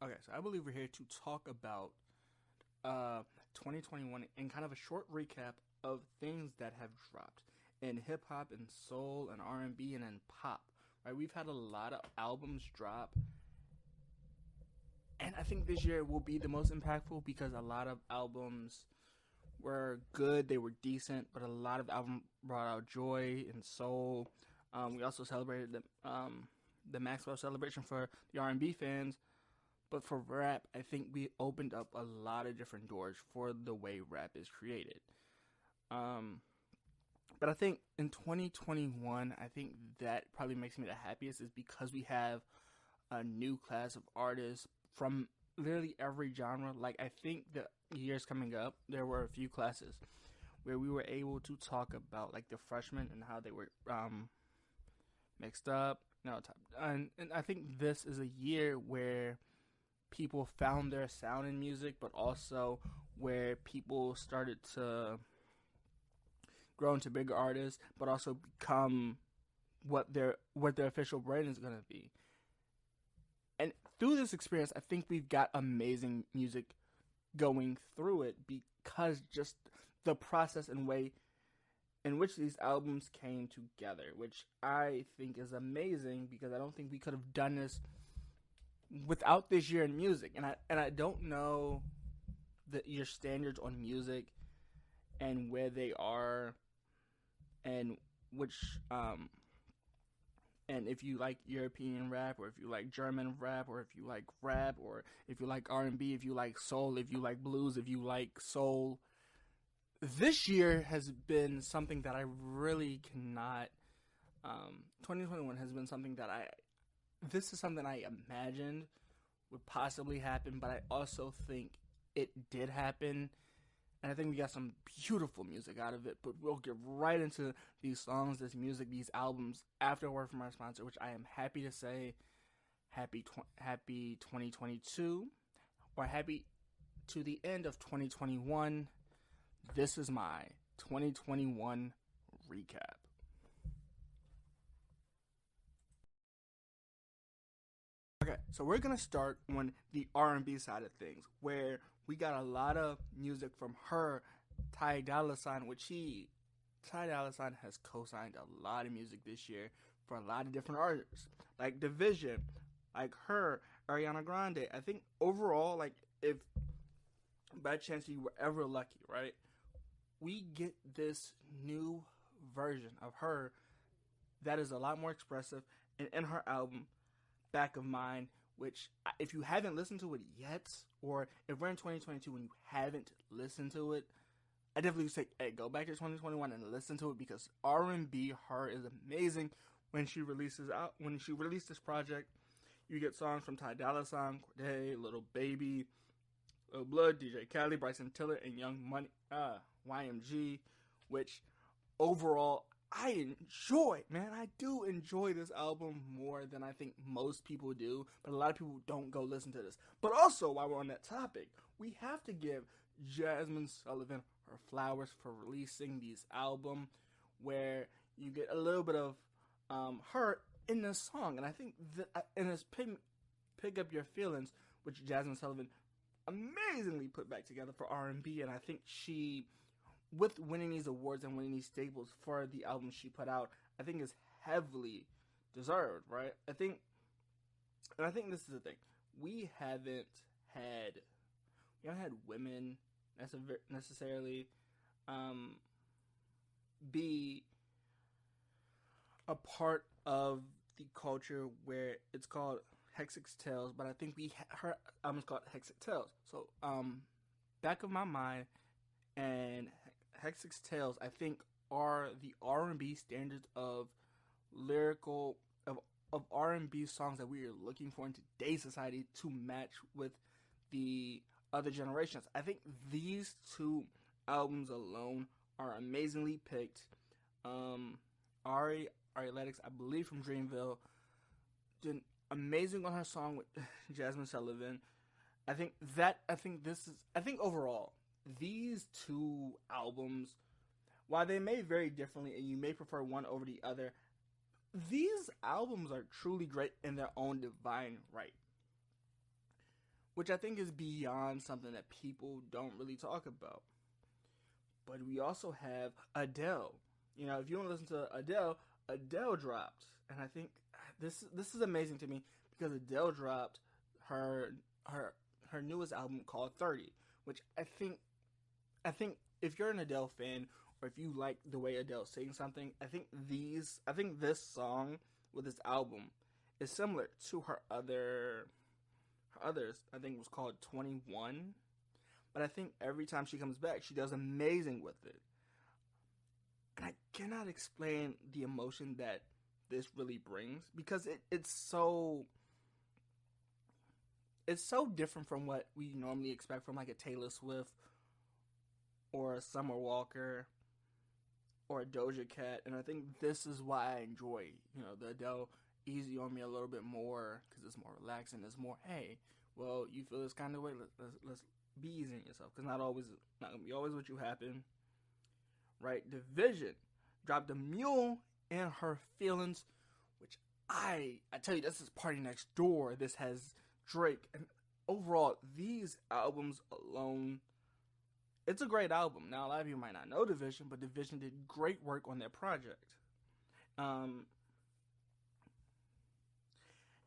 Okay, so I believe we're here to talk about 2021 and kind of a short recap of things that have dropped in hip hop and soul and R&B and in pop. Right, we've had a lot of albums drop, and I think this year will be the most impactful because a lot of albums were good, they were decent, but a lot of albums brought out joy and soul. We also celebrated the Maxwell celebration for the R&B fans. But for rap, I think we opened up a lot of different doors for the way rap is created. Um, but I think in 2021, I think that probably makes me the happiest is because we have a new class of artists from literally every genre. Like, I think the years coming up, there were a few classes where we were able to talk about like the freshmen and how they were mixed up. No, and I think this is a year where people found their sound in music, but also where people started to grow into bigger artists, but also become what their official brand is gonna be. And through this experience, I think we've got amazing music going through it because just the process and way in which these albums came together, which I think is amazing because I don't think we could have done this without this year in music. And I don't know your standards on music and where they are and which and if you like European rap or if you like German rap or if you like rap or if you like R&B, if you like soul, if you like blues, if you like soul. This year has been something that I really cannot 2021 has been something that I this is something I imagined would possibly happen, but I also think it did happen. And I think we got some beautiful music out of it, but we'll get right into these songs, this music, these albums after a word from our sponsor, which I am happy to say happy 2022 or happy to the end of 2021. This is my 2021 recap. Okay, so we're gonna start on the R&B side of things, where we got a lot of music from her, Ty Dolla Sign, Ty Dolla Sign has co-signed a lot of music this year for a lot of different artists, like Division, like her, Ariana Grande. I think overall, like if by chance you were ever lucky, right, we get this new version of her that is a lot more expressive, and in her album Back of Mine, which if you haven't listened to it yet, or if we're in 2022 and you haven't listened to it, I definitely say, hey, go back to 2021 and listen to it because R&B her is amazing. When she released this project, you get songs from Ty Dolla Sign, Cordae, Little Baby, Lil Blood, DJ Khaled, Bryson Tiller, and Young Money, YMG, which overall I enjoy, man. I do enjoy this album more than I think most people do, but a lot of people don't go listen to this. But also, while we're on that topic, we have to give Jazmine Sullivan her flowers for releasing this album where you get a little bit of her in this song. And I think in this Pick Up Your Feelings, which Jazmine Sullivan amazingly put back together for R&B, and I think she, with winning these awards and winning these staples for the album she put out, I think is heavily deserved, right? I think this is the thing. We haven't had women necessarily be a part of the culture where it's called Hexic Tales, but I think her album's called Hexic Tales. So Back of My Mind and Hexic Tales, I think, are the R&B standards of lyrical of R&B songs that we are looking for in today's society to match with the other generations. I think these two albums alone are amazingly picked. Ari Lennox, I believe from Dreamville, did amazing on her song with Jazmine Sullivan. I think overall these two albums, while they may vary differently and you may prefer one over the other, these albums are truly great in their own divine right. which I think is beyond something that people don't really talk about. But we also have Adele. You know, if you want to listen to Adele, Adele dropped, and I think this is amazing to me because Adele dropped her her her newest album called 30, which I think if you're an Adele fan or if you like the way Adele sings something, I think this song with this album is similar to her others. I think it was called 21, but I think every time she comes back, she does amazing with it. And I cannot explain the emotion that this really brings because it's so different from what we normally expect from like a Taylor Swift or a Summer Walker or a Doja Cat, and I think this is why I enjoy, the Adele Easy on Me a little bit more because it's more relaxing. It's more, hey, well, you feel this kind of way, let's be easy on yourself because not gonna be always what you happen, right? Division dropped a mule in her feelings, which I tell you, this is Party Next Door. This has Drake, and overall, these albums alone, it's a great album. Now, a lot of you might not know Division, but Division did great work on their project.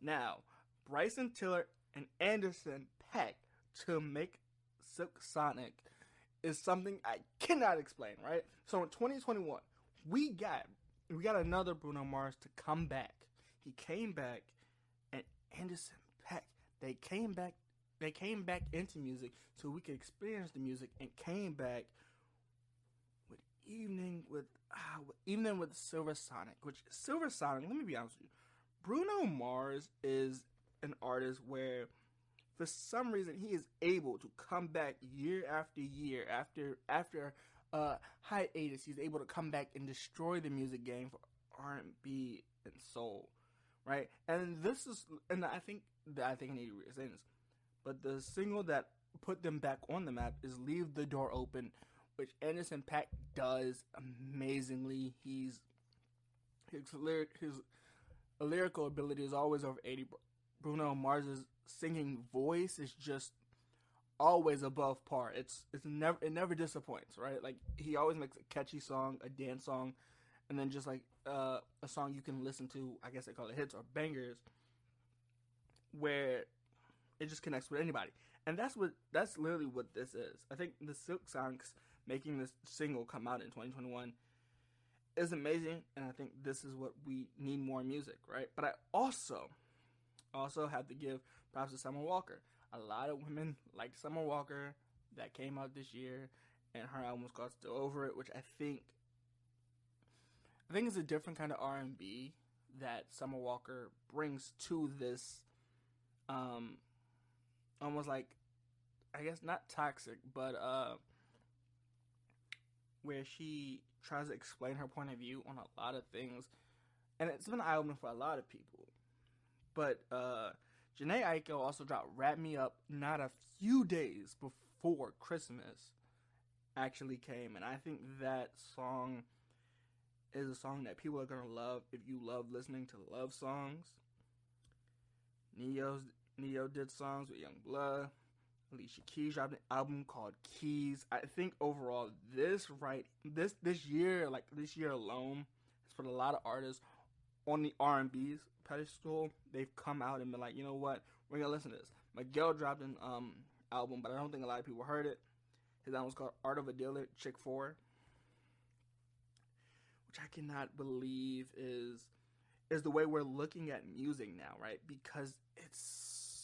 Now, Bryson Tiller and Anderson .Paak to make Silk Sonic is something I cannot explain, right? So in 2021, we got another Bruno Mars to come back. He came back, and Anderson .Paak, they came back into music so we could experience the music, and came back with Evening with Silver Sonic, which Silver Sonic, let me be honest with you, Bruno Mars is an artist where for some reason he is able to come back year after year after hiatus. He's able to come back and destroy the music game for R&B and soul, right? And I think I need to say this, but the single that put them back on the map is "Leave the Door Open," which Anderson .Paak does amazingly. His lyrical ability is always over 80. Bruno Mars's singing voice is just always above par. It never disappoints, right? Like, he always makes a catchy song, a dance song, and then just like a song you can listen to. I guess they call it hits or bangers, where it just connects with anybody. And that's literally what this is. I think the Silk Sonics making this single come out in 2021 is amazing, and I think this is what we need more music, right? But I also have to give props to Summer Walker. A lot of women liked Summer Walker that came out this year, and her album was called Still Over It, which I think is a different kind of R&B that Summer Walker brings to this, almost like, I guess not toxic, but where she tries to explain her point of view on a lot of things, and it's been an album for a lot of people. But Jhené Aiko also dropped "Wrap Me Up" not a few days before Christmas actually came, and I think that song is a song that people are gonna love if you love listening to love songs. Neo did songs with Young Blood. Alicia Keys dropped an album called Keys. I think overall this year alone has put a lot of artists on the R&B pedestal. They've come out and been like, you know what, we're gonna listen to this. Miguel dropped an album, but I don't think a lot of people heard it. His album was called Art of a Dealer, Chick 4, which I cannot believe is the way we're looking at music now, right? Because it's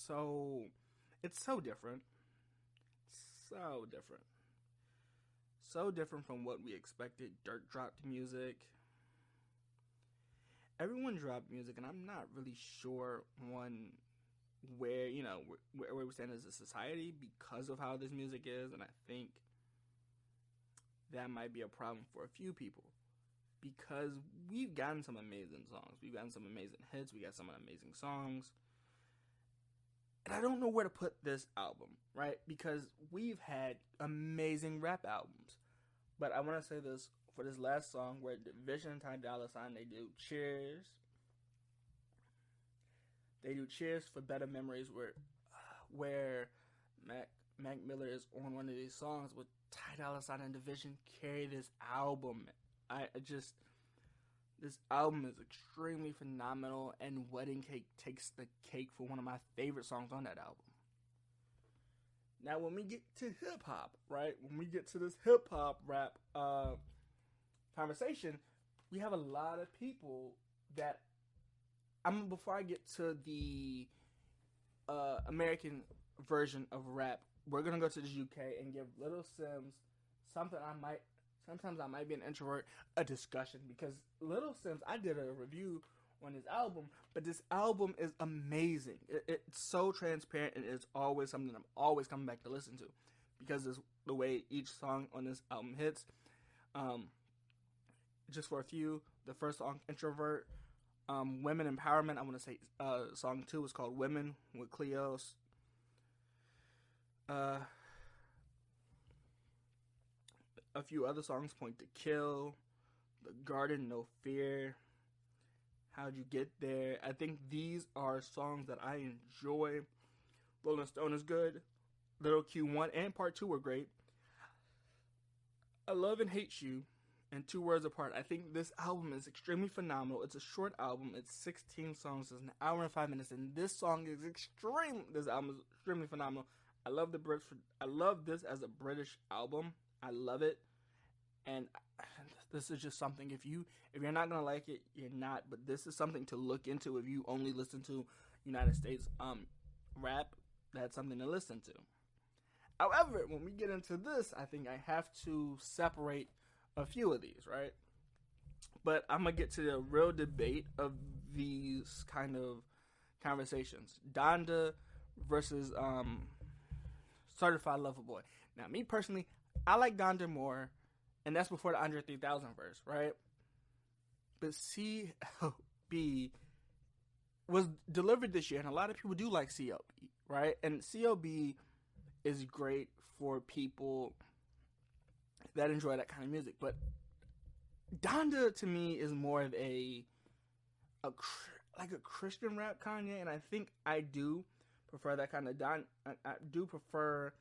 so different. So different from what we expected. Dirk dropped music. Everyone dropped music, and I'm not really sure where we stand as a society because of how this music is, and I think that might be a problem for a few people because we've gotten some amazing songs. We've gotten some amazing hits. We got some amazing songs. And I don't know where to put this album, right? Because we've had amazing rap albums. But I want to say this for this last song where Division and Ty Dolla $ign, they do Cheers. They do Cheers for Better Memories, where where Mac Miller is on one of these songs with Ty Dolla $ign and Division carry this album. I just this album is extremely phenomenal, and Wedding Cake takes the cake for one of my favorite songs on that album. Now, when we get to hip hop, right? When we get to this hip hop rap conversation, we have a lot of people that before I get to the American version of rap, we're gonna go to the UK and give Little Simz something sometimes I might be an introvert, a discussion, because Little Simz, I did a review on his album, but this album is amazing. It's so transparent, and it's always something I'm always coming back to listen to, because it's the way each song on this album hits. Just for a few, the first song, Introvert, Women Empowerment, I want to say song 2 is called Women with Cleos. A few other songs, Point to Kill, The Garden, No Fear, How'd You Get There. I think these are songs that I enjoy. Rolling Stone is good. Little Q1 and Part 2 were great. I Love and Hate You and Two Words Apart. I think this album is extremely phenomenal. It's a short album. It's 16 songs. It's an hour and 5 minutes. And this album is extremely phenomenal. I love this as a British album. I love it, and this is just something. If you're not gonna like it, you're not. But this is something to look into if you only listen to United States rap. That's something to listen to. However, when we get into this, I think I have to separate a few of these, right? But I'm gonna get to the real debate of these kind of conversations. Donda versus Certified Lover Boy. Now, me personally, I like Donda more, and that's before the Andre 3000 verse, right? But CLB was delivered this year, and a lot of people do like CLB, right? And CLB is great for people that enjoy that kind of music. But Donda, to me, is more of a Christian rap Kanye, and I think I do prefer that kind of I do prefer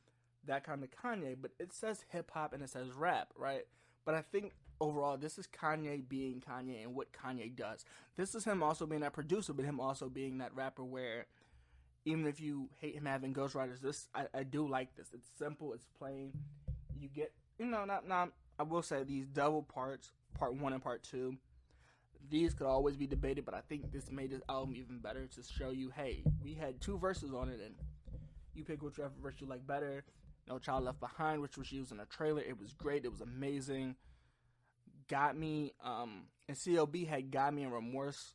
that kind of Kanye, but it says hip hop and it says rap, right? But I think overall, this is Kanye being Kanye and what Kanye does. This is him also being that producer, but him also being that rapper where even if you hate him having ghostwriters, I do like this. It's simple, it's plain. You get, I will say these double parts, part 1 and part 2, these could always be debated, but I think this made this album even better to show you, hey, we had 2 verses on it, and you pick whichever verse you like better. No Child Left Behind, which was used in a trailer. It was great. It was amazing. Got Me, and CLB had Got Me and Remorse,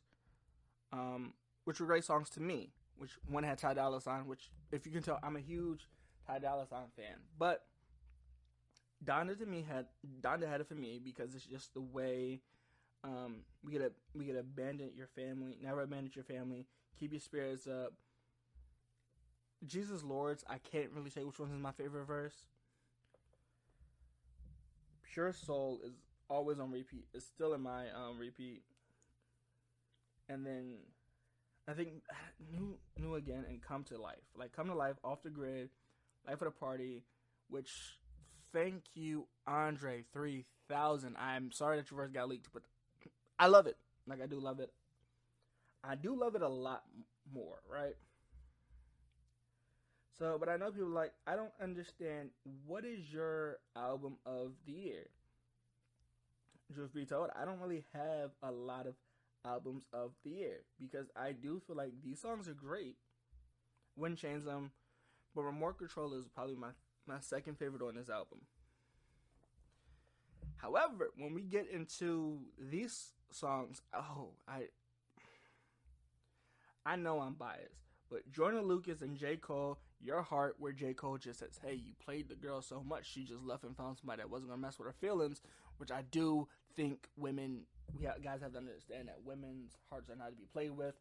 which were great songs to me. Which one had Ty Dolla $ign, which, if you can tell, I'm a huge Ty Dolla $ign fan. But Donda had it for me because it's just the way we get abandon your family, never abandon your family, keep your spirits up. Jesus Lords, I can't really say which one is my favorite verse. Pure Soul is always on repeat. It's still in my repeat. And then I think New Again and Come to Life. Like Come to Life, Off the Grid, Life of the Party, which, thank you, Andre 3000. I'm sorry that your verse got leaked, but I love it. Like, I do love it. I do love it a lot more, right? So, but I know people like, I don't understand, what is your album of the year? Truth be told, I don't really have a lot of albums of the year because I do feel like these songs are great. Wouldn't change them, but Remote Control is probably my second favorite on this album. However, when we get into these songs, I know I'm biased, but Joyner Lucas and J. Cole, Your Heart, where J. Cole just says, hey, you played the girl so much, she just left and found somebody that wasn't going to mess with her feelings, which I do think guys have to understand that women's hearts are not to be played with.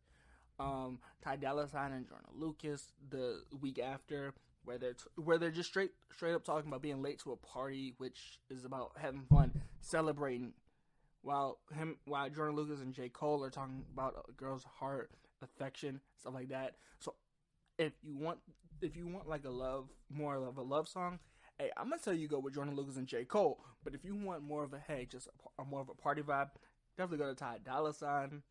Ty Dolla $ign and Joyner Lucas, the week after, where they're just straight up talking about being late to a party, which is about having fun, celebrating, while Joyner Lucas and J. Cole are talking about a girl's heart, affection, stuff like that. So if you want like a love, more of a love song, hey, I'm gonna tell you go with Jordan Lucas and J. Cole. But if you want more of a more of a party vibe, definitely go to Ty Dolla $ign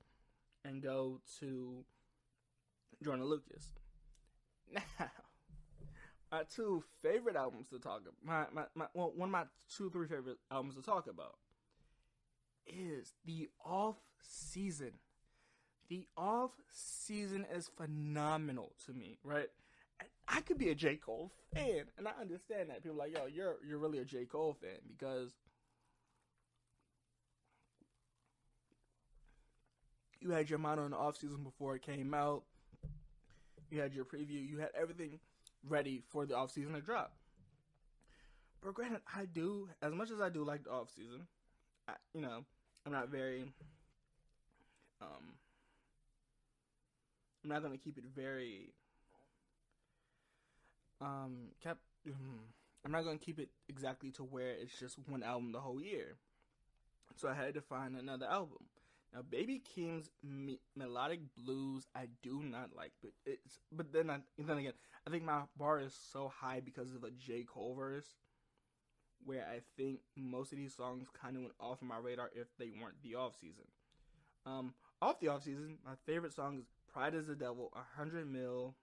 and go to Jordan Lucas. Now, my two favorite albums to talk about, one of my two, three favorite albums to talk about is The Off Season. The Off Season is phenomenal to me, right? I could be a J. Cole fan, and I understand that. People are like, yo, you're really a J. Cole fan because you had your motto in the off season before it came out. You had your preview. You had everything ready for the off season to drop. But granted, I do, as much as I do like the off season, I'm not very, I'm not gonna keep it very, kept. I'm not gonna keep it exactly to where it's just one album the whole year. So I had to find another album. Now, Baby Keem's melodic blues, I do not like, but then again, I think my bar is so high because of a J. Cole verse, where I think most of these songs kind of went off of my radar if they weren't the off season. Off the off season, my favorite song is "Pride Is the Devil," 100 Mil,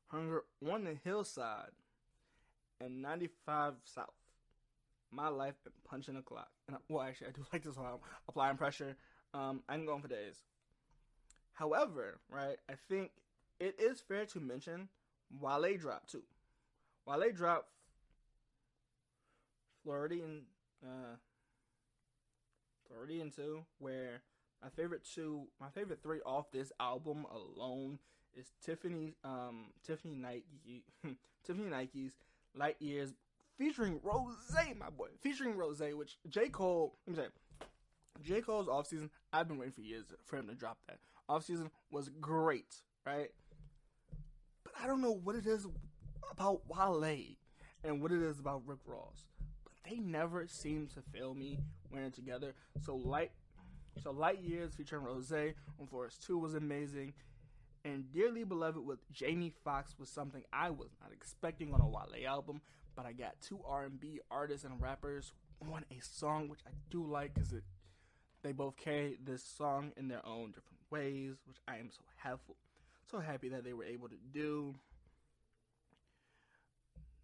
"Hunger on the Hillside," and 95 South. My Life and Punching the Clock. And actually, I do like this song. Applying Pressure. I'm going for days. However, right, I think it is fair to mention Wale dropped too. Wale dropped Floridian 2, where my favorite three off this album alone is Tiffany Nike's Light Years featuring Rose, my boy. Featuring Rose, which J. Cole, let me say, J. Cole's off season, I've been waiting for years for him to drop that. Off season was great, right? But I don't know what it is about Wale and what it is about Rick Ross. But they never seem to fail me when they're together. So Light Years featuring Rose on Forest 2 was amazing. And Dearly Beloved with Jamie Foxx was something I was not expecting on a Wale album. But I got two R&B artists and rappers on a song, which I do like because they both carry this song in their own different ways, which I am so happy that they were able to do.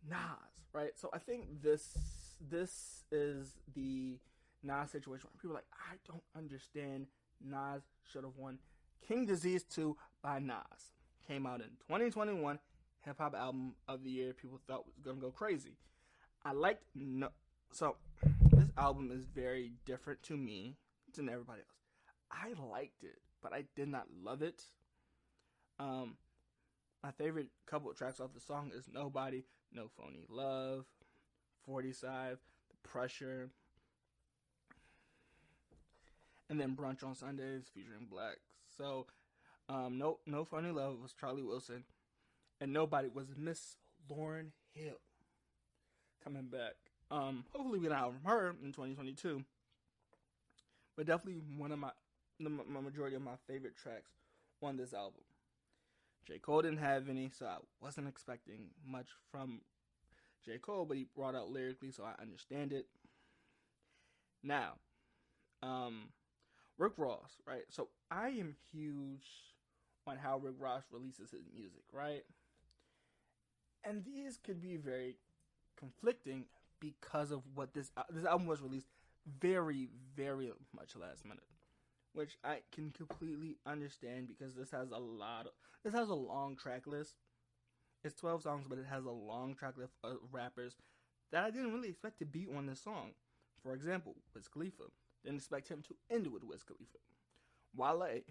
Nas, right? So I think this is the Nas situation where people are like, I don't understand. Nas should have won. King Disease 2 by Nas came out in 2021. Hip hop album of the year. People thought was gonna go crazy. So this album is very different to me than everybody else. I liked it, but I did not love it. My favorite couple of tracks off the song is Nobody, No Phony Love, 45, The Pressure, and then Brunch on Sundays featuring Black. So, No Phony Love was Charlie Wilson. And Nobody was Miss Lauryn Hill coming back. Hopefully we get out from her in 2022. But definitely one of my majority of my favorite tracks on this album. J. Cole didn't have any, so I wasn't expecting much from J. Cole, but he brought out lyrically, so I understand it. Now, Rick Ross, right? So I am huge on how Rick Ross releases his music, right? And these could be very conflicting because of what this album was released very, very much last minute, which I can completely understand because this has a long track list. It's 12 songs, but it has a long track list of rappers that I didn't really expect to be on this song. For example, Wiz Khalifa. Didn't expect him to end with Wiz Khalifa. Wale,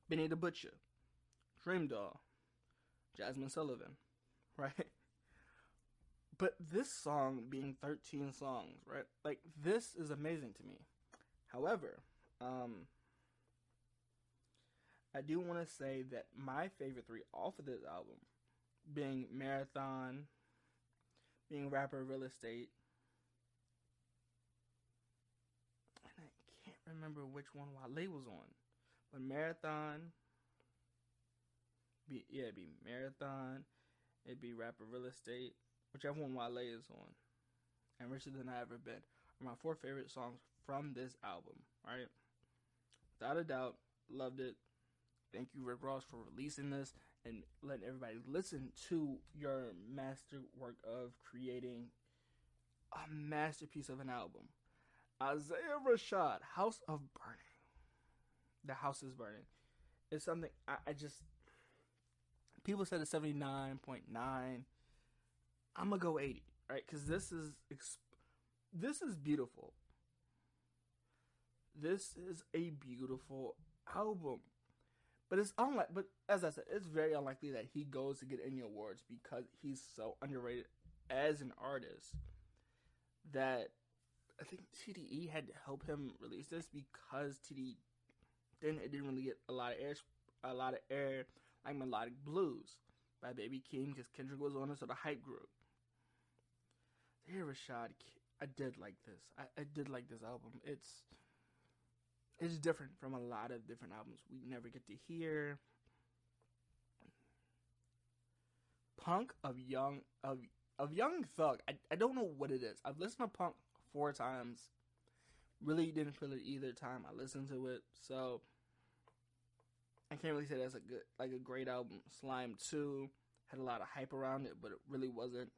Benny the Butcher, Dream Doll, Jazmine Sullivan, right? But this song being 13 songs, right? Like, this is amazing to me. However, I do want to say that my favorite three off of this album, being Marathon, being Rapper Real Estate, and I can't remember which one Wale was on, but Marathon, It'd be Marathon, it'd be Rapper Real Estate, whichever one Wale is on, and Richer Than I Ever Been are my four favorite songs from this album, right? Without a doubt, loved it. Thank you, Rick Ross, for releasing this and letting everybody listen to your masterwork of creating a masterpiece of an album. Isaiah Rashad, House of Burning. The House is Burning. It's something I just. People said it's 79.9. I'm gonna go 80, right? Because this is beautiful. This is a beautiful album. But it's unlike. But as I said, it's very unlikely that he goes to get any awards because he's so underrated as an artist that I think TDE had to help him release this because TDE it didn't really get a lot of air like Melodic Blues by Baby Keem because Kendrick was on it, so the hype grew. Here, Rashad, I did like this. I did like this album. It's different from a lot of different albums we never get to hear. Punk of Young Thug. I don't know what it is. I've listened to Punk 4 times. Really didn't feel it either time I listened to it. So I can't really say that's a great album. Slime 2 had a lot of hype around it, but it really wasn't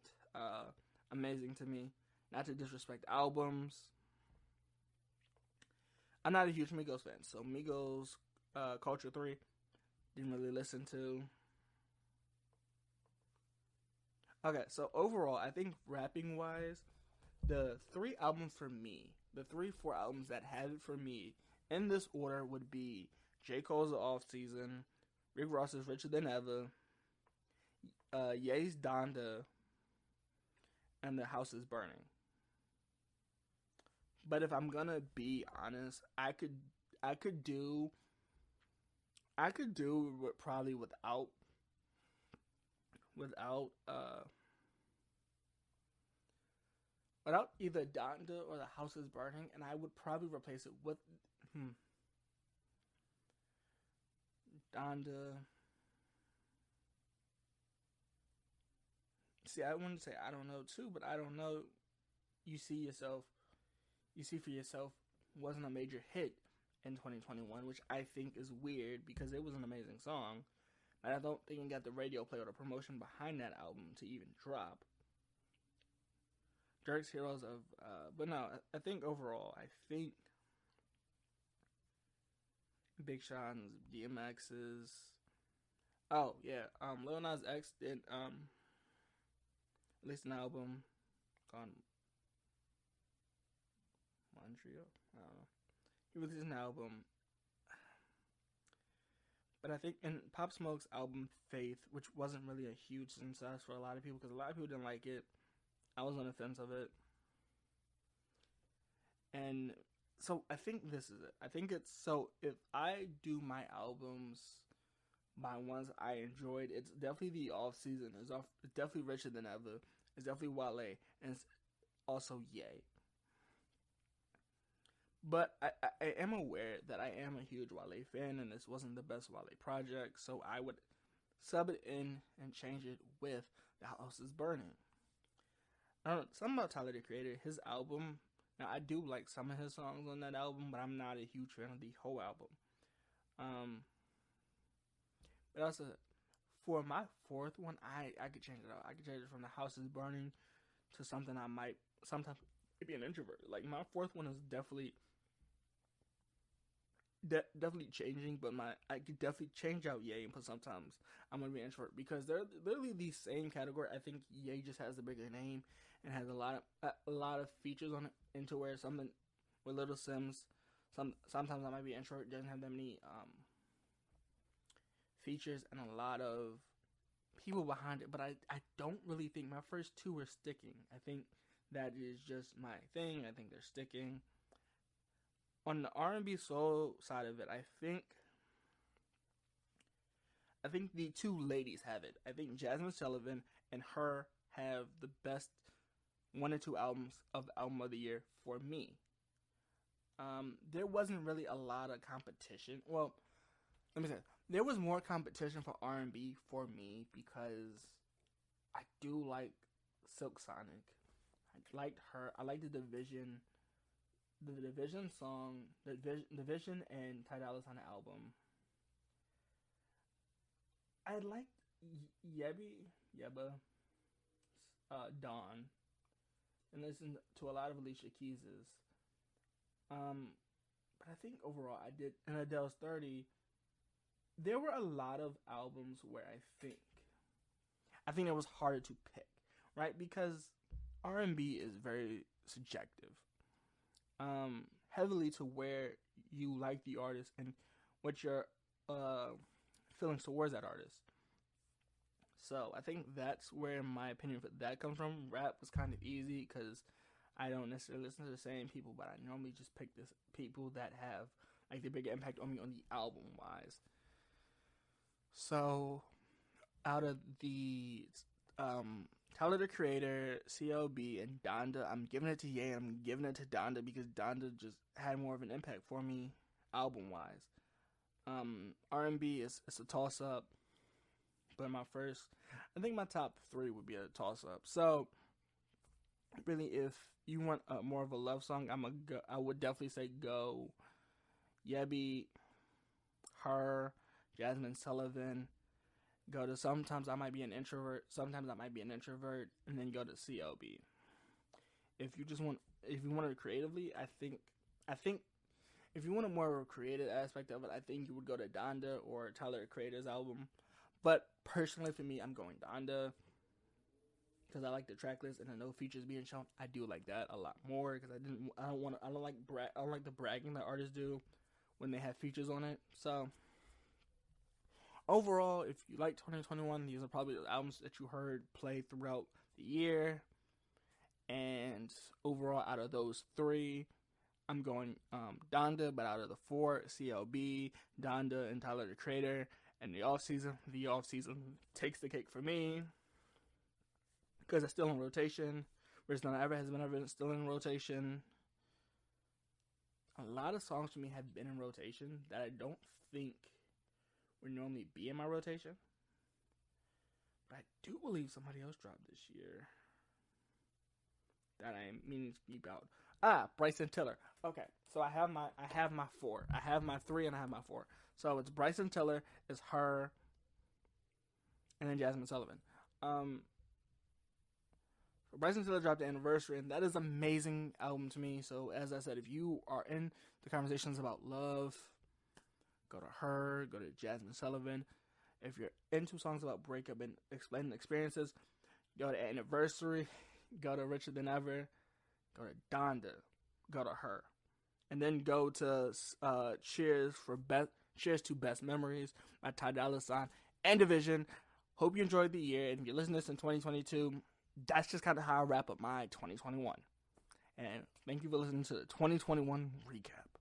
amazing to me. Not to disrespect albums. I'm not a huge Migos fan, so Migos Culture 3 didn't really listen to. Okay, so overall, I think rapping wise, the 4 albums that had it for me in this order would be J. Cole's Off Season, Rick Ross's Richer Than Ever, Ye's Donda, and The House is Burning. But if I'm gonna be honest, I could do it probably without either Donda or The House is Burning, and I would probably replace it with Donda. See, I wouldn't say I don't know too, but I don't know. You see for yourself wasn't a major hit in 2021, which I think is weird because it was an amazing song. But I don't think it got the radio play or the promotion behind that album to even drop. Drake's Heroes of, but no, I think overall, Big Sean's, DMX's, Lil Nas X did, released an album called Montreal. I don't know. He released an album, but I think in Pop Smoke's album Faith, which wasn't really a huge success for a lot of people because a lot of people didn't like it. I was on the fence of it, and so I think this is it. I think it's so if I do my albums by ones I enjoyed, it's definitely the off season. It's definitely Richer Than Ever. It's definitely Wale, and it's also Ye. But I am aware that I am a huge Wale fan, and this wasn't the best Wale project, so I would sub it in and change it with The House is Burning. I don't know, something about Tyler, the Creator, his album. Now, I do like some of his songs on that album, but I'm not a huge fan of the whole album. But also, for my 4th one, I could change it out. I could change it from The House is Burning to something I might sometimes be an introvert. Like, my 4th one is definitely changing, but I could definitely change out Ye and put Sometimes I'm gonna be an introvert because they're literally the same category. I think Ye just has a bigger name and has a lot of features on it. Into where something with Little Simz, sometimes I might be an introvert, doesn't have that many features and a lot of people behind it. But I don't really think my first 2 are sticking. I think that is just my thing. I think they're sticking. On the R&B soul side of it, I think the 2 ladies have it. I think Jazmine Sullivan and H.e.r. have the best 1 or 2 albums of the album of the year for me. There wasn't really a lot of competition. Well, let me say, there was more competition for R&B for me because I do like Silk Sonic. I liked her. I liked the Division song, the Division and Ty Dolla $ign album. I liked Yeba, Dawn, and listened to a lot of Alicia Keys's. But I think overall I did, and Adele's 30. There were a lot of albums where I think it was harder to pick, right? Because R&B is very subjective, heavily to where you like the artist and what your feelings towards that artist. So I think that's where my opinion for that comes from. Rap was kind of easy because I don't necessarily listen to the same people, but I normally just pick this people that have like the bigger impact on me on the album wise. So out of the Tyler the Creator, CLB, and Donda, I'm giving it to Ye, and I'm giving it to Donda because Donda just had more of an impact for me album wise. R&B is a toss up, but I think my top 3 would be a toss up. So really, if you want more of a love song, I would definitely say go Yebby, H.e.r, Jazmine Sullivan. Go to Sometimes I Might Be an Introvert. Sometimes I Might Be an Introvert, and then go to CLB. If you want it creatively, I think if you want a more creative aspect of it, I think you would go to Donda or Tyler the Creator's album. But personally, for me, I'm going Donda because I like the track list and I know features being shown. I do like that a lot more because I don't like the bragging that artists do when they have features on it. So overall, if you like 2021, these are probably the albums that you heard play throughout the year. And overall, out of those 3, I'm going Donda, but out of the 4, CLB, Donda, and Tyler the Creator. And the off season takes the cake for me because it's still in rotation. Whereas None Ever has been still in rotation. A lot of songs for me have been in rotation that I don't think would normally be in my rotation. But I do believe somebody else dropped this year that I'm meaning to keep out. Bryson Tiller. Okay, so I have my 4. I have my 3 and I have my 4. So it's Bryson Tiller, it's H.e.r, and then Jazmine Sullivan. Bryson Tiller dropped the Anniversary, and that is an amazing album to me. So as I said, if you are in the conversations about love, go to H.e.r, go to Jazmine Sullivan. If you're into songs about breakup and explaining experiences, go to Anniversary, go to Richer Than Ever, go to Donda, go to H.e.r. And then go to Cheers to Best Memories by Ty Dolla $ign and Division. Hope you enjoyed the year. And if you listen to this in 2022, that's just kind of how I wrap up my 2021. And thank you for listening to the 2021 recap.